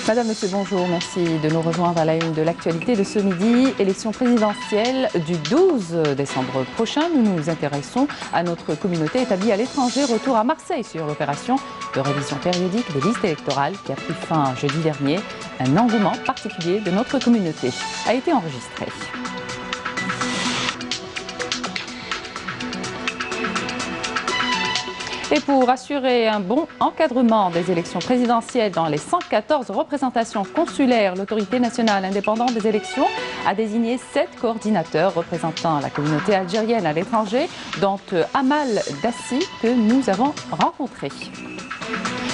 Madame, Monsieur, bonjour. Merci de nous rejoindre à la une de l'actualité de ce midi. Élection présidentielle du 12 décembre prochain. Nous nous intéressons à notre communauté établie à l'étranger. Retour à Marseille sur l'opération de révision périodique des listes électorales qui a pris fin jeudi dernier. Un engouement particulier de notre communauté a été enregistré. Et pour assurer un bon encadrement des élections présidentielles dans les 114 représentations consulaires, l'autorité nationale indépendante des élections a désigné 7 coordinateurs représentant la communauté algérienne à l'étranger, dont Amal Dassi que nous avons rencontré.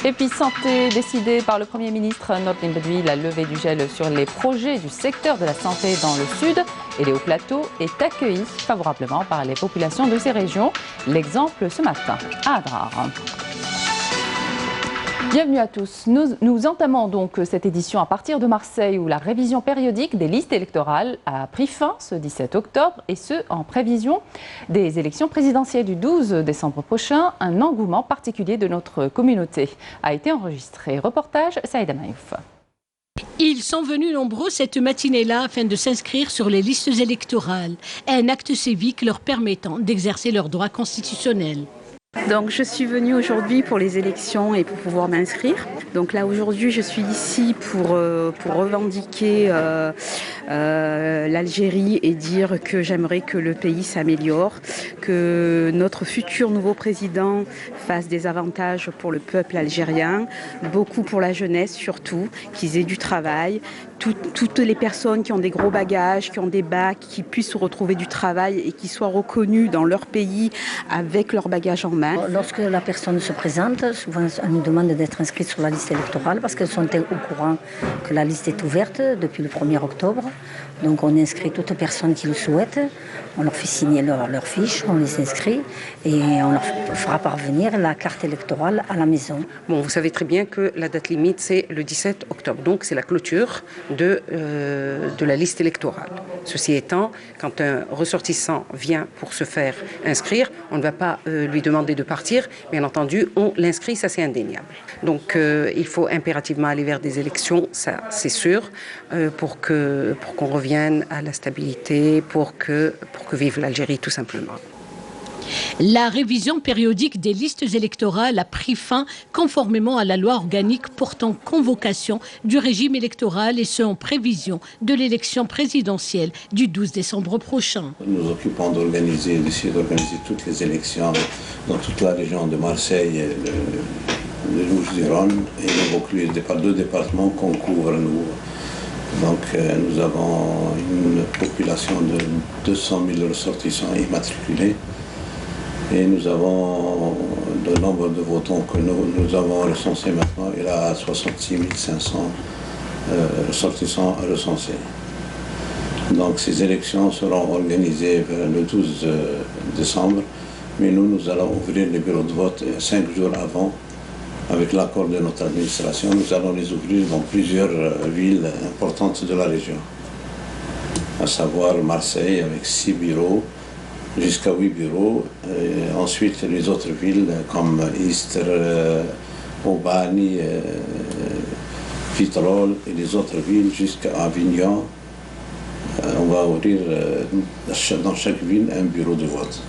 Et puis santé, décidée par le Premier ministre Nourdine Bedoui, la levée du gel sur les projets du secteur de la santé dans le sud et les hauts plateaux est accueillie favorablement par les populations de ces régions. L'exemple ce matin à Adrar. Bienvenue à tous. Nous entamons donc cette édition à partir de Marseille où la révision périodique des listes électorales a pris fin ce 17 octobre et ce en prévision des élections présidentielles du 12 décembre prochain. Un engouement particulier de notre communauté a été enregistré. Reportage Saïda Mayouf. Ils sont venus nombreux cette matinée-là afin de s'inscrire sur les listes électorales. Un acte civique leur permettant d'exercer leurs droits constitutionnels. Donc je suis venue aujourd'hui pour les élections et pour pouvoir m'inscrire. Donc là aujourd'hui je suis ici pour revendiquer l'Algérie et dire que j'aimerais que le pays s'améliore, que notre futur nouveau président fasse des avantages pour le peuple algérien, beaucoup pour la jeunesse surtout, qu'ils aient du travail, toutes les personnes qui ont des gros bagages, qui ont des bacs, qui puissent retrouver du travail et qui soient reconnus dans leur pays avec leur bagage en main. Lorsque la personne se présente, souvent on nous demande d'être inscrite sur la liste électorale parce qu'elles sont au courant que la liste est ouverte depuis le 1er octobre. Donc on inscrit toute personne qui le souhaite, on leur fait signer leur fiche, on les inscrit et on leur fera parvenir la carte électorale à la maison. Bon, vous savez très bien que la date limite c'est le 17 octobre, donc c'est la clôture de la liste électorale. Ceci étant, quand un ressortissant vient pour se faire inscrire, on ne va pas lui demander de partir, bien entendu, on l'inscrit, ça c'est indéniable. Donc il faut impérativement aller vers des élections, ça c'est sûr, pour qu'on revienne à la stabilité, pour que vive l'Algérie tout simplement. La révision périodique des listes électorales a pris fin conformément à la loi organique portant convocation du régime électoral et ce en prévision de l'élection présidentielle du 12 décembre prochain. Nous nous occupons d'essayer d'organiser toutes les élections dans toute la région de Marseille, de Bouches-du-Rhône et le Vaucluse, par 2 départements qu'on couvre nous. Donc nous avons une population de 200 000 ressortissants immatriculés. Et nous avons le nombre de votants que nous avons recensé maintenant, il y a 66 500 ressortissants recensés. Donc ces élections seront organisées vers le 12 décembre, mais nous allons ouvrir les bureaux de vote 5 jours avant, avec l'accord de notre administration. Nous allons les ouvrir dans plusieurs villes importantes de la région, à savoir Marseille avec 6 bureaux, jusqu'à 8 bureaux. Ensuite, les autres villes comme Istres, Aubagne, Vitrolles et les autres villes jusqu'à Avignon. On va ouvrir dans chaque ville un bureau de vote.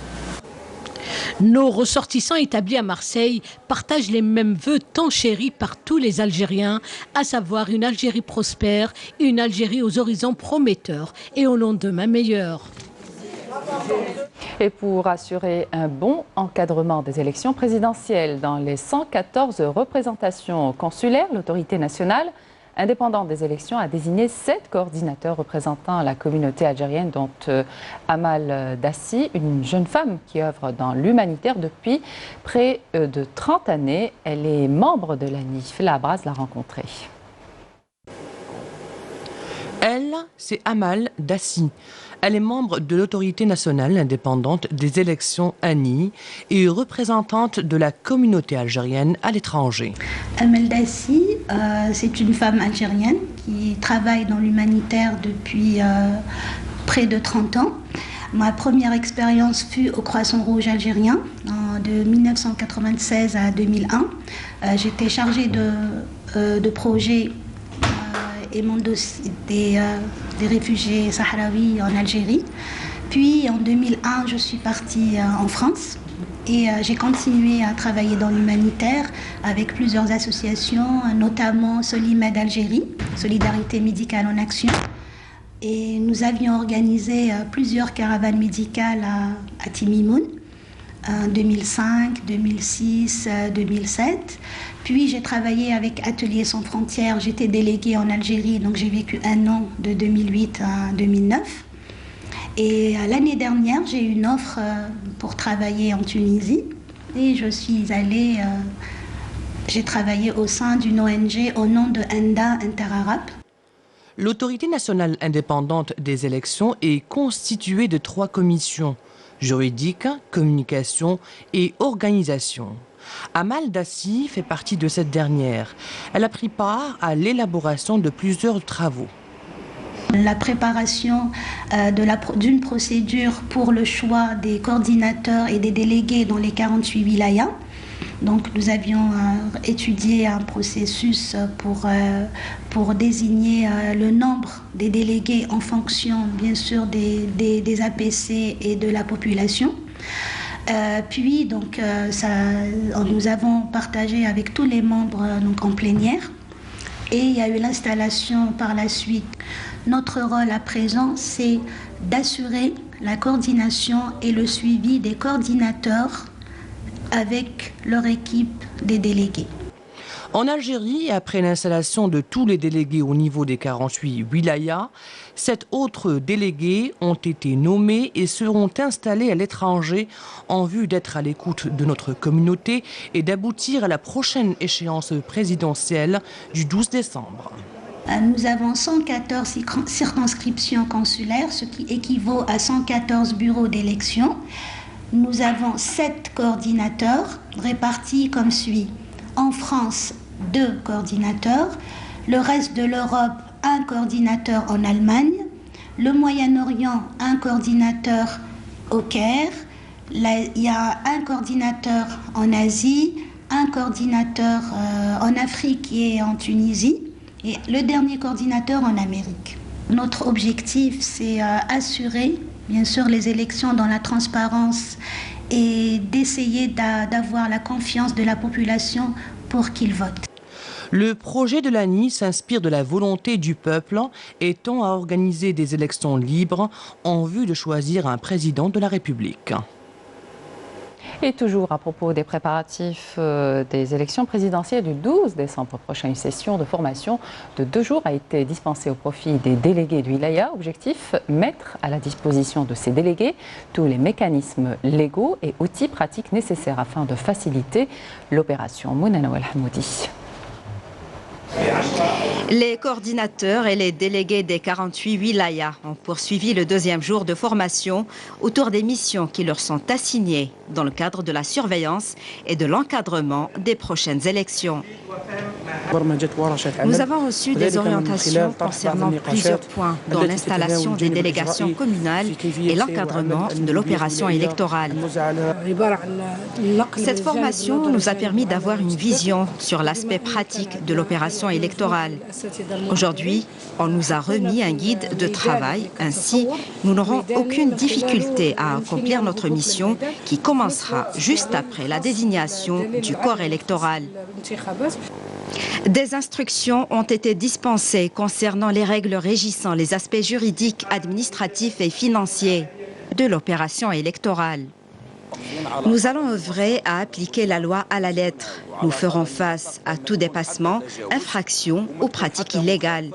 Nos ressortissants établis à Marseille partagent les mêmes vœux tant chéris par tous les Algériens, à savoir une Algérie prospère, une Algérie aux horizons prometteurs et au lendemain meilleur. Et pour assurer un bon encadrement des élections présidentielles dans les 114 représentations consulaires, l'autorité nationale indépendante des élections a désigné 7 coordinateurs représentant la communauté algérienne, dont Amal Dassi, une jeune femme qui œuvre dans l'humanitaire depuis près de 30 années. Elle est membre de l'ANI. Fela Abraz l'a rencontrée. Elle, c'est Amal Dassi. Elle est membre de l'autorité nationale indépendante des élections ANI et représentante de la communauté algérienne à l'étranger. Amal Dassi, c'est une femme algérienne qui travaille dans l'humanitaire depuis près de 30 ans. Ma première expérience fut au Croissant Rouge algérien de 1996 à 2001. J'étais chargée de projets et mon dossier des réfugiés sahraouis en Algérie. Puis en 2001, je suis partie en France et j'ai continué à travailler dans l'humanitaire avec plusieurs associations, notamment Solimed Algérie, Solidarité médicale en action. Et nous avions organisé plusieurs caravanes médicales à Timimoun, en 2005, 2006, 2007. Puis j'ai travaillé avec Ateliers sans frontières, j'étais déléguée en Algérie, donc j'ai vécu un an de 2008 à 2009. Et l'année dernière, j'ai eu une offre pour travailler en Tunisie et je suis allée, j'ai travaillé au sein d'une ONG au nom de Enda Interarab. L'autorité nationale indépendante des élections est constituée de 3 commissions: juridique, communication et organisation. Amal Dassi fait partie de cette dernière. Elle a pris part à l'élaboration de plusieurs travaux. La préparation d'une procédure pour le choix des coordinateurs et des délégués dans les 48 wilayas. Donc nous avions étudié un processus pour désigner le nombre des délégués en fonction bien sûr des APC et de la population. Puis donc nous avons partagé avec tous les membres donc en plénière et il y a eu l'installation par la suite. Notre rôle à présent, c'est d'assurer la coordination et le suivi des coordinateurs avec leur équipe des délégués. En Algérie, après l'installation de tous les délégués au niveau des 48 wilayas, 7 autres délégués ont été nommés et seront installés à l'étranger en vue d'être à l'écoute de notre communauté et d'aboutir à la prochaine échéance présidentielle du 12 décembre. Nous avons 114 circonscriptions consulaires, ce qui équivaut à 114 bureaux d'élection. Nous avons 7 coordinateurs répartis comme suit. En France, 2 coordinateurs. Le reste de l'Europe, 1 coordinateur en Allemagne. Le Moyen-Orient, 1 coordinateur au Caire. Il y a 1 coordinateur en Asie, 1 coordinateur en Afrique et en Tunisie. Et le dernier coordinateur en Amérique. Notre objectif, c'est assurer, bien sûr, les élections dans la transparence et d'essayer d'avoir la confiance de la population pour qu'ils votent. Le projet de l'ANI s'inspire de la volonté du peuple et tend à organiser des élections libres en vue de choisir un président de la République. Et toujours à propos des préparatifs des élections présidentielles du 12 décembre prochain, une session de formation de 2 jours a été dispensée au profit des délégués du wilaya. Objectif, mettre à la disposition de ces délégués tous les mécanismes légaux et outils pratiques nécessaires afin de faciliter l'opération. Mounana Walhamoudi. Les coordinateurs et les délégués des 48 wilayas ont poursuivi le 2e jour de formation autour des missions qui leur sont assignées dans le cadre de la surveillance et de l'encadrement des prochaines élections. Nous avons reçu des orientations concernant plusieurs points, dont l'installation des délégations communales et l'encadrement de l'opération électorale. Cette formation nous a permis d'avoir une vision sur l'aspect pratique de l'opération électorale. Aujourd'hui, on nous a remis un guide de travail, ainsi nous n'aurons aucune difficulté à accomplir notre mission qui commencera juste après la désignation du corps électoral. Des instructions ont été dispensées concernant les règles régissant les aspects juridiques, administratifs et financiers de l'opération électorale. Nous allons œuvrer à appliquer la loi à la lettre. Nous ferons face à tout dépassement, infraction ou pratique illégale.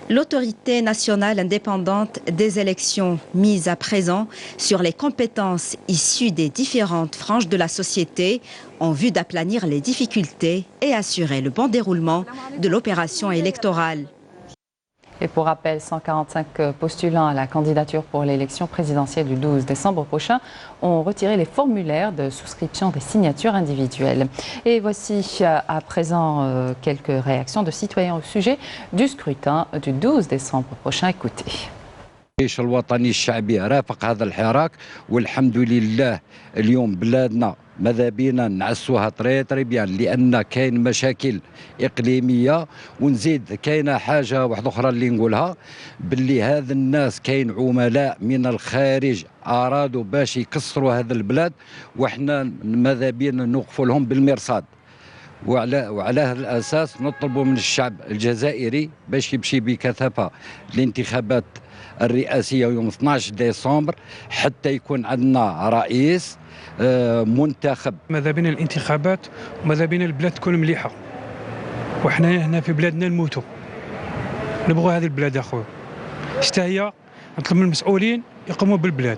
L'autorité nationale indépendante des élections mise à présent sur les compétences issues des différentes franges de la société en vue d'aplanir les difficultés et assurer le bon déroulement de l'opération électorale. Et pour rappel, 145 postulants à la candidature pour l'élection présidentielle du 12 décembre prochain ont retiré les formulaires de souscription des signatures individuelles. Et voici à présent quelques réactions de citoyens au sujet du scrutin du 12 décembre prochain. Écoutez. الجيش الوطني الشعبي رافق هذا الحراك والحمد لله اليوم بلادنا ماذا بينا نعسوها طري بيان، لان كاين مشاكل اقليميه. ونزيد كاينه حاجه واحده اخرى اللي نقولها، باللي هذا الناس كاين عملاء من الخارج ارادوا باش يكسروا هذا البلاد، وحنا ماذا بينا نوقفوا لهم بالمرصاد. وعلى هذا الاساس نطلبوا من الشعب الجزائري باش يمشي بكثافه الانتخابات الرئاسيه يوم 12 ديسمبر حتى يكون عندنا رئيس منتخب. ماذا بين الانتخابات وماذا بين البلاد تكون مليحه، وحنا هنا في بلادنا نموتوا، نبغوا هذه البلاد اخويا. حتى هي نطلب من المسؤولين يقوموا بالبلاد.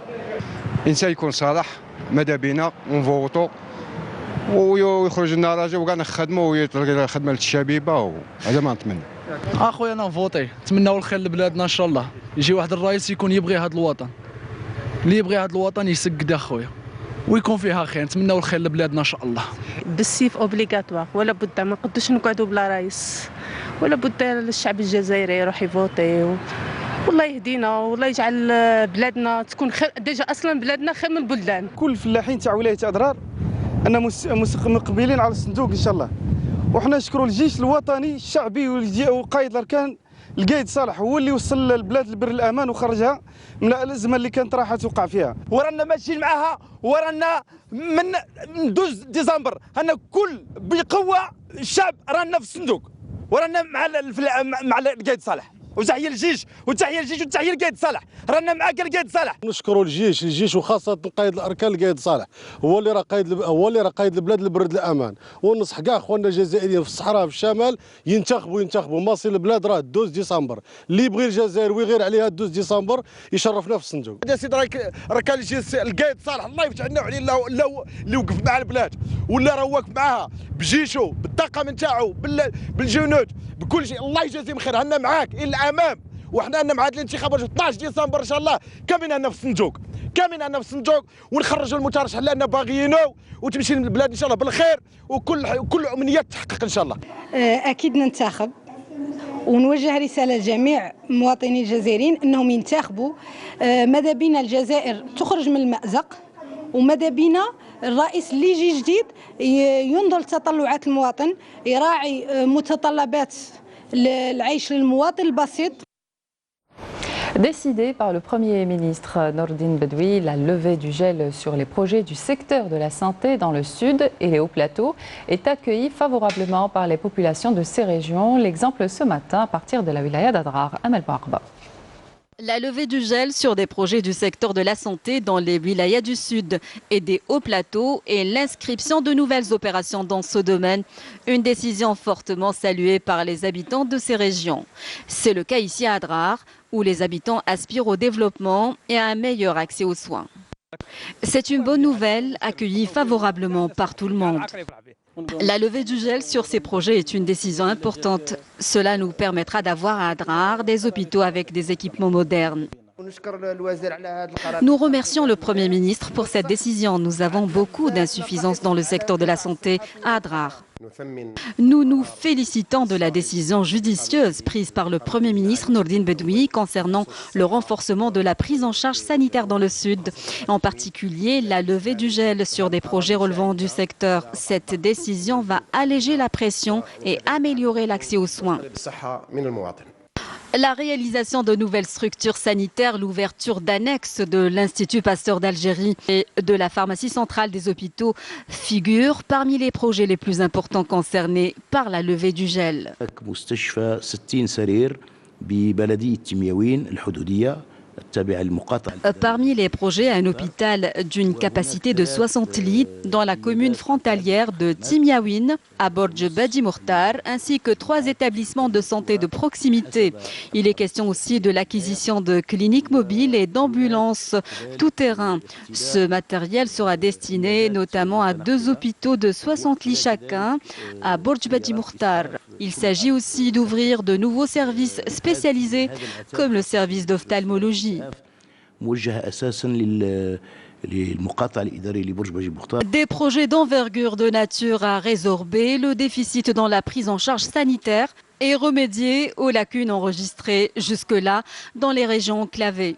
الانسان يكون صالح، ماذا بينا ونفوتوا ويخرج لنا راجل وكاع نخدموا ويتلقى خدمه للشبيبه، وهذا ما نتمنى. اخويا انا نفوتي، نتمناو الخير لبلادنا ان شاء الله. يجي واحد الرئيس يكون يبغي هذا الوطن، اللي يبغي هذا الوطن يسقد اخويا ويكون فيها خير. نتمناو الخير لبلادنا ان شاء الله. بالسيف اوبليغاتوار، ولا بد ما نقدوش نقعدوا بلا رئيس، ولا بد الشعب الجزائري يروح يفوتي والله يهدينا والله يجعل بلادنا تكون خير. ديجا اصلا بلادنا خير من البلدان. كل الفلاحين تاع ولايه اضرار انا مقبلين على الصندوق ان شاء الله، وحنا نشكروا الجيش الوطني الشعبي وقائد الاركان القايد صالح، هو اللي وصل البلاد لبر الامان وخرجها من الازمه اللي كانت راح توقع فيها. ورانا ماشيين معاها، ورانا من 12 ديسمبر انا كل بقوه الشعب رانا في الصندوق، ورانا مع القايد صالح. وتحيه للجيش وتحيه للجيش وتحيه للقايد صالح، رانا معاك القايد صالح. نشكروا الجيش وخاصه قائد الاركان القايد صالح، هو اللي راه قايد البلاد لبرد الامان. ونصح كاع اخواننا الجزائريين في الصحراء في الشمال ينتخبوا ماصي البلاد راه 12 ديسمبر، اللي يبغي الجزائر ويغير عليها 12 ديسمبر يشرفنا في الصندوق. يا سيدي راه كان القايد صالح الله يفتح علينا وعليه اللي وقف مع البلاد، ولا راه واقف معاها بجيشه بالطاقم نتاعو بالجنود بكل شيء. الله يجازيه خير، انا معاك الى الامام، وحنا عندنا مع هذه الانتخابات 12 ديسمبر ان شاء الله كاملين عندنا في الصندوق، ونخرجوا المترشح اللي عندنا باغيينه، وتمشي البلاد ان شاء الله بالخير، وكل امنيات تحقق ان شاء الله. اكيد ننتخب، ونوجه رساله لجميع المواطنين الجزائريين انهم ينتخبوا. ماذا بينا الجزائر تخرج من المأزق، وماذا بينا الرئيس اللي يجي جديد ينظر لتطلعات المواطن، يراعي متطلبات العيش للمواطن البسيط. Décidée par le Premier ministre Nordine Bedoui, la levée du gel sur les projets du secteur de la santé dans le sud et les hauts plateaux est accueillie favorablement par les populations de ces régions. L'exemple ce matin à partir de la wilaya d'Adrar. Amel Bouarba. La levée du gel sur des projets du secteur de la santé dans les wilayas du sud et des hauts plateaux et l'inscription de nouvelles opérations dans ce domaine, une décision fortement saluée par les habitants de ces régions. C'est le cas ici à Adrar, où les habitants aspirent au développement et à un meilleur accès aux soins. C'est une bonne nouvelle accueillie favorablement par tout le monde. La levée du gel sur ces projets est une décision importante. Cela nous permettra d'avoir à Adrar des hôpitaux avec des équipements modernes. Nous remercions le Premier ministre pour cette décision. Nous avons beaucoup d'insuffisances dans le secteur de la santé à Adrar. Nous nous félicitons de la décision judicieuse prise par le Premier ministre Nordine Bedoui concernant le renforcement de la prise en charge sanitaire dans le sud, en particulier la levée du gel sur des projets relevant du secteur. Cette décision va alléger la pression et améliorer l'accès aux soins. La réalisation de nouvelles structures sanitaires, l'ouverture d'annexes de l'Institut Pasteur d'Algérie et de la pharmacie centrale des hôpitaux figurent parmi les projets les plus importants concernés par la levée du gel. Parmi les projets, un hôpital d'une capacité de 60 lits dans la commune frontalière de Timiaouine, à Borj Badi Mourtar, ainsi que 3 établissements de santé de proximité. Il est question aussi de l'acquisition de cliniques mobiles et d'ambulances tout-terrain. Ce matériel sera destiné notamment à 2 hôpitaux de 60 lits chacun à Borj Badi Mourtar. Il s'agit aussi d'ouvrir de nouveaux services spécialisés comme le service d'ophtalmologie. Des projets d'envergure de nature à résorber le déficit dans la prise en charge sanitaire et remédier aux lacunes enregistrées jusque-là dans les régions enclavées.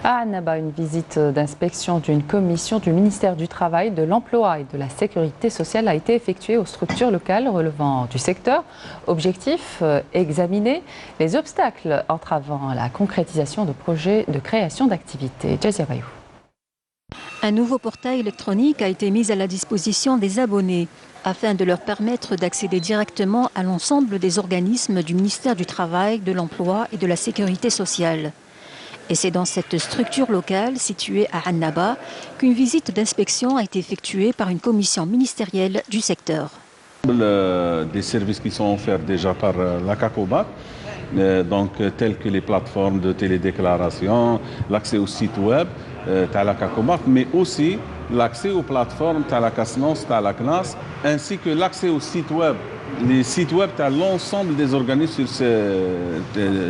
À Annaba, une visite d'inspection d'une commission du ministère du Travail, de l'Emploi et de la Sécurité sociale a été effectuée aux structures locales relevant du secteur. Objectif, examiner les obstacles entravant la concrétisation de projets de création d'activités. Jazia Bayou. Un nouveau portail électronique a été mis à la disposition des abonnés afin de leur permettre d'accéder directement à l'ensemble des organismes du ministère du Travail, de l'Emploi et de la Sécurité sociale. Et c'est dans cette structure locale située à Annaba qu'une visite d'inspection a été effectuée par une commission ministérielle du secteur. Des services qui sont offerts déjà par la CACOBAC, donc tels que les plateformes de télédéclaration, l'accès au site web de la CACOBAC, mais aussi l'accès aux plateformes de la CASNOS, de la CNAS, ainsi que l'accès au site web, les sites web de l'ensemble des organismes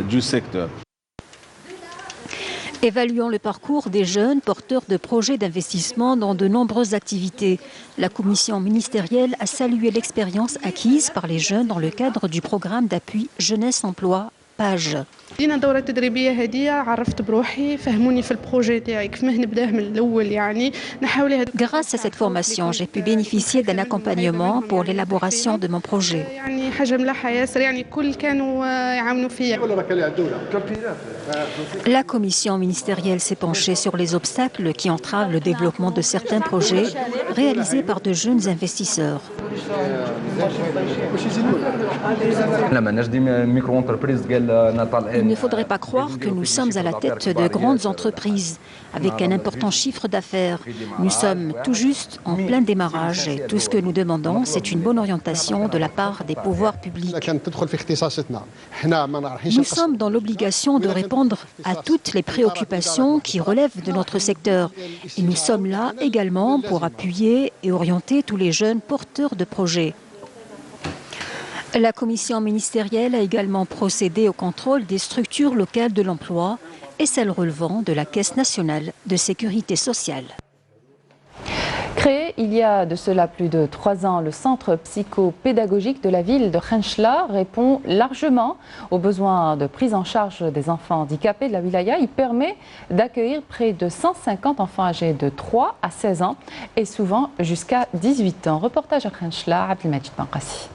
du secteur. Évaluant le parcours des jeunes porteurs de projets d'investissement dans de nombreuses activités, la commission ministérielle a salué l'expérience acquise par les jeunes dans le cadre du programme d'appui Jeunesse Emploi PAGE. دينا دورة تدريبية هدية عرفت بروحي فهموني في البروجي تاعي كيفاه نبداه من الأول يعني نحاول. Grâce à cette formation, j'ai pu bénéficier d'un accompagnement pour l'élaboration de mon projet. يعني حاجة ملاحة ياسر يعني الكل كانوا يعاونوا فيا. La commission ministérielle s'est penchée sur les obstacles qui entravent le développement de certains projets réalisés par de jeunes investisseurs. Il ne faudrait pas croire que nous sommes à la tête de grandes entreprises avec un important chiffre d'affaires. Nous sommes tout juste en plein démarrage et tout ce que nous demandons, c'est une bonne orientation de la part des pouvoirs publics. Nous sommes dans l'obligation de répondre à toutes les préoccupations qui relèvent de notre secteur. Et nous sommes là également pour appuyer et orienter tous les jeunes porteurs de projets. La commission ministérielle a également procédé au contrôle des structures locales de l'emploi et celles relevant de la Caisse nationale de sécurité sociale. Créé il y a de cela plus de 3 ans, le centre psychopédagogique de la ville de Khenchela répond largement aux besoins de prise en charge des enfants handicapés de la wilaya. Il permet d'accueillir près de 150 enfants âgés de 3 à 16 ans et souvent jusqu'à 18 ans. Reportage à Khenchela, Abdelmajid Bankassi.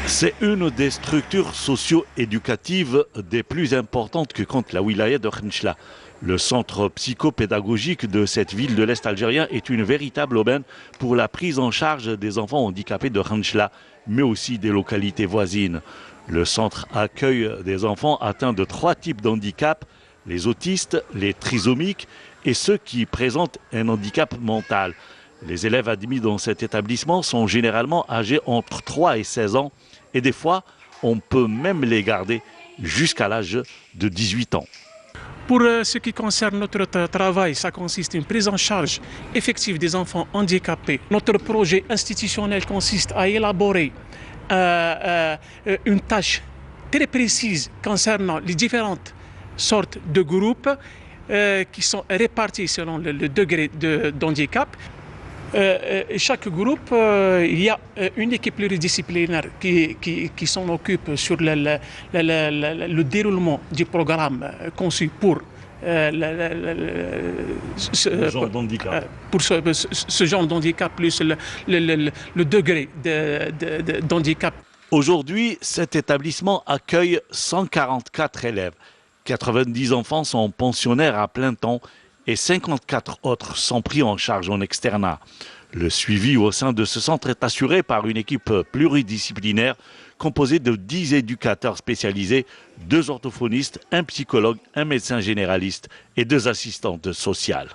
C'est une des structures socio-éducatives des plus importantes que compte la wilaya de Khenchela. Le centre psychopédagogique de cette ville de l'Est algérien est une véritable aubaine pour la prise en charge des enfants handicapés de Khenchela, mais aussi des localités voisines. Le centre accueille des enfants atteints de 3 types d'handicap, les autistes, les trisomiques et ceux qui présentent un handicap mental. Les élèves admis dans cet établissement sont généralement âgés entre 3 et 16 ans et des fois, on peut même les garder jusqu'à l'âge de 18 ans. Pour ce qui concerne notre travail, ça consiste en une prise en charge effective des enfants handicapés. Notre projet institutionnel consiste à élaborer une tâche très précise concernant les différentes sortes de groupes qui sont répartis selon le degré d'handicap. Chaque groupe, il y a une équipe pluridisciplinaire qui s'en occupe sur le déroulement du programme conçu pour ce genre d'handicap. Pour ce genre d'handicap, plus le degré d'handicap. Aujourd'hui, cet établissement accueille 144 élèves. 90 enfants sont pensionnaires à plein temps et 54 autres sont pris en charge en externat. Le suivi au sein de ce centre est assuré par une équipe pluridisciplinaire composée de 10 éducateurs spécialisés, 2 orthophonistes, un psychologue, un médecin généraliste et 2 assistantes sociales.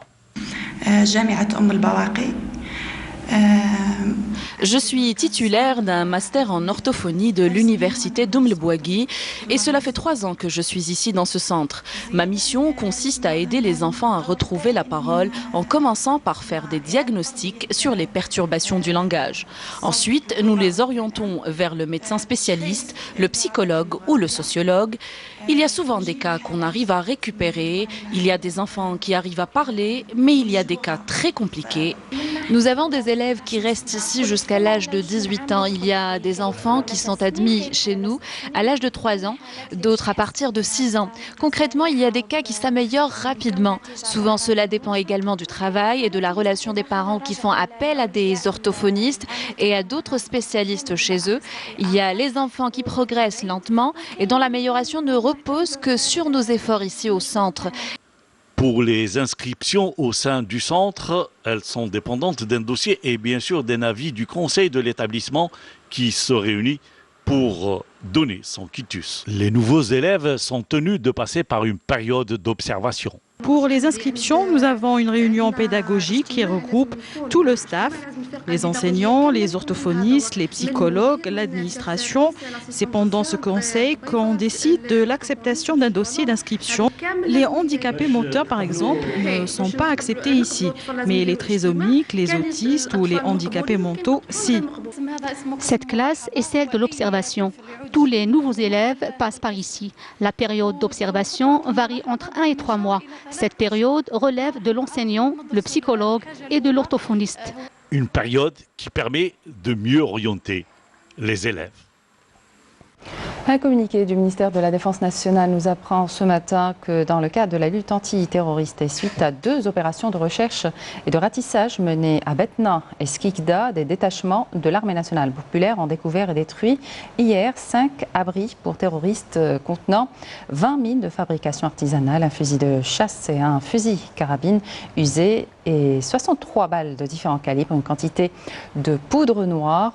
Je suis titulaire d'un master en orthophonie de l'université d'Oum el-Bouaghi et cela fait 3 ans que je suis ici dans ce centre. Ma mission consiste à aider les enfants à retrouver la parole en commençant par faire des diagnostics sur les perturbations du langage. Ensuite, nous les orientons vers le médecin spécialiste, le psychologue ou le sociologue. Il y a souvent des cas qu'on arrive à récupérer, il y a des enfants qui arrivent à parler, mais il y a des cas très compliqués. Nous avons des élèves qui restent ici jusqu'à l'âge de 18 ans. Il y a des enfants qui sont admis chez nous à l'âge de 3 ans, d'autres à partir de 6 ans. Concrètement, il y a des cas qui s'améliorent rapidement. Souvent, cela dépend également du travail et de la relation des parents qui font appel à des orthophonistes et à d'autres spécialistes chez eux. Il y a les enfants qui progressent lentement et dont l'amélioration ne repose que sur nos efforts ici au centre. Pour les inscriptions au sein du centre, elles sont dépendantes d'un dossier et bien sûr d'un avis du conseil de l'établissement qui se réunit pour donner son quitus. Les nouveaux élèves sont tenus de passer par une période d'observation. Pour les inscriptions, nous avons une réunion pédagogique qui regroupe tout le staff, les enseignants, les orthophonistes, les psychologues, l'administration. C'est pendant ce conseil qu'on décide de l'acceptation d'un dossier d'inscription. Les handicapés moteurs, par exemple, ne sont pas acceptés ici, mais les trisomiques, les autistes ou les handicapés mentaux, si. Cette classe est celle de l'observation. Tous les nouveaux élèves passent par ici. La période d'observation varie entre 1 et 3 mois. Cette période relève de l'enseignant, le psychologue et de l'orthophoniste. Une période qui permet de mieux orienter les élèves. Un communiqué du ministère de la Défense nationale nous apprend ce matin que dans le cadre de la lutte antiterroriste et suite à 2 opérations de recherche et de ratissage menées à Betna et Skikda, des détachements de l'armée nationale populaire ont découvert et détruit hier 5 abris pour terroristes contenant 20 mines de fabrication artisanale, un fusil de chasse et un fusil carabine usé et 63 balles de différents calibres, une quantité de poudre noire,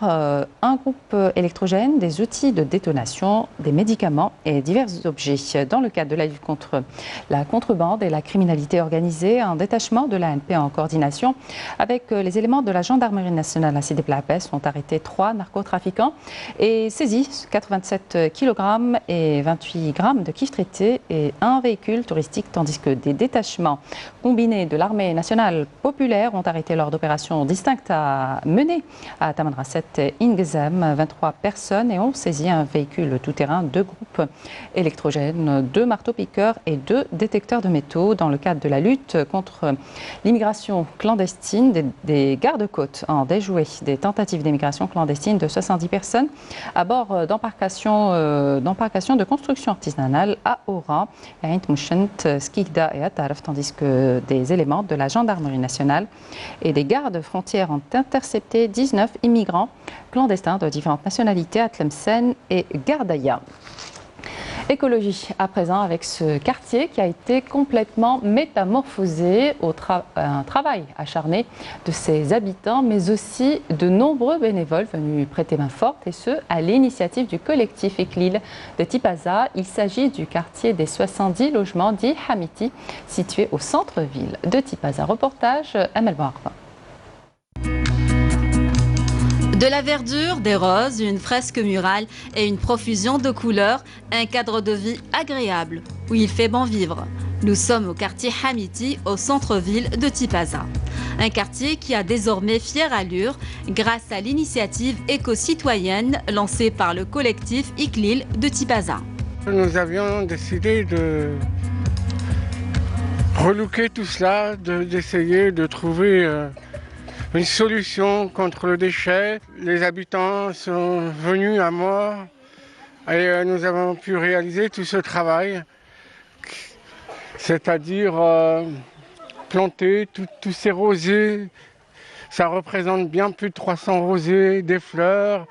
un groupe électrogène, des outils de détonation, des médicaments et divers objets. Dans le cadre de la lutte contre la contrebande et la criminalité organisée, un détachement de l'ANP en coordination avec les éléments de la gendarmerie nationale à Sidi Blabès ont arrêté 3 narcotrafiquants et saisi 87 kg et 28 grammes de kiff traité et un véhicule touristique, tandis que des détachements combinés de l'armée nationale populaires ont arrêté lors d'opérations distinctes à mener à Tamanrasset et Ingezem 23 personnes et ont saisi un véhicule tout-terrain, 2 groupes électrogènes, 2 marteaux-piqueurs et 2 détecteurs de métaux dans le cadre de la lutte contre l'immigration clandestine. Des gardes-côtes ont déjoué des tentatives d'immigration clandestine de 70 personnes à bord d'embarcations de construction artisanale à Oran, Aïnt Mouchent, Skikda et Ataraf, tandis que des éléments de la gendarmerie nationale et des gardes frontières ont intercepté 19 immigrants clandestins de différentes nationalités à Tlemcen et Gardaïa. Écologie à présent avec ce quartier qui a été complètement métamorphosé un travail acharné de ses habitants mais aussi de nombreux bénévoles venus prêter main forte et ce à l'initiative du collectif Iklil de Tipaza. Il s'agit du quartier des 70 logements dit Hamiti situé au centre-ville de Tipaza. Reportage Amel Barba. De la verdure, des roses, une fresque murale et une profusion de couleurs, un cadre de vie agréable où il fait bon vivre. Nous sommes au quartier Hamiti, au centre-ville de Tipaza. Un quartier qui a désormais fière allure grâce à l'initiative éco-citoyenne lancée par le collectif Iklil de Tipaza. Nous avions décidé de relooker tout cela, d'essayer de trouver une solution contre le déchet. Les habitants sont venus à mort et nous avons pu réaliser tout ce travail, c'est-à-dire planter tous ces rosiers. Ça représente bien plus de 300 rosiers, des fleurs,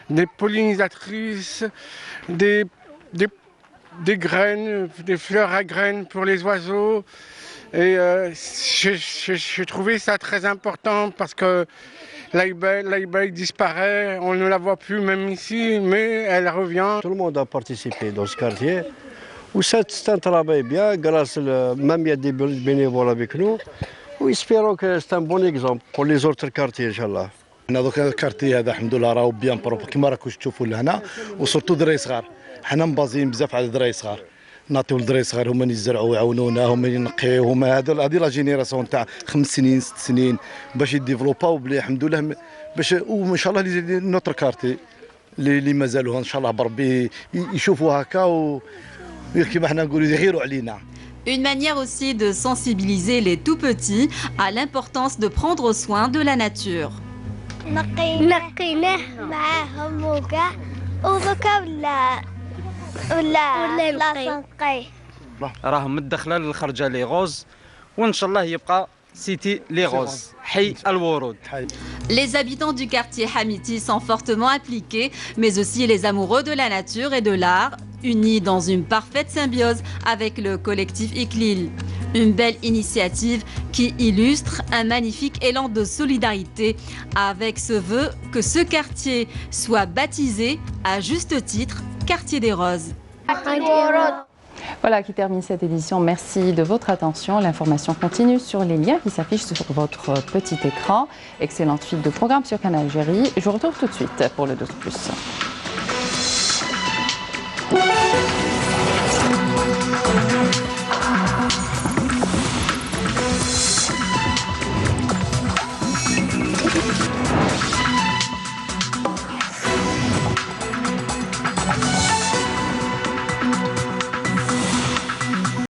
des pollinisatrices, des graines, des fleurs à graines pour les oiseaux. Et j'ai trouvé ça très important parce que l'abeille disparaît, on ne la voit plus même ici, mais elle revient. Tout le monde a participé dans ce quartier. Où c'est un travail bien, grâce même il y a des bénévoles avec nous. Nous espérons que c'est un bon exemple pour les autres quartiers, Inch'Allah. هذا الكارتي هذا الحمد لله راهو بيان بروبر كما راكم تشوفوا لهنا وصرتو دراري صغار حنا مبازين بزاف على دراري صغار نعطيو للدراري صغار هما اللي يزرعوا ويعاونونا هما اللي ينقيو هما هذه لا جينيراسيون تاع 5 سنين 6 سنين باش يديفلوباو بلي الحمد لله باش وان شاء الله لي نوتر كارتي اللي مازالوا ان شاء الله بربي يشوفوا هكا كيما حنا نقولوا يغيروا علينا. Une manière aussi de sensibiliser les tout-petits à l'importance de prendre soin de la nature. راهم متدخله للخرجه لي غوز وان شاء الله يبقى سيتي لي غوز حي الورود. Les habitants du quartier Hamiti sont fortement impliqués, mais aussi les amoureux de la nature et de l'art, unis dans une parfaite symbiose avec le collectif Iklil. Une belle initiative qui illustre un magnifique élan de solidarité avec ce vœu que ce quartier soit baptisé à juste titre Quartier des Roses. Voilà qui termine cette édition. Merci de votre attention. L'information continue sur les liens qui s'affichent sur votre petit écran. Excellente suite de programme sur Canal Algérie. Je vous retrouve tout de suite pour le 12+.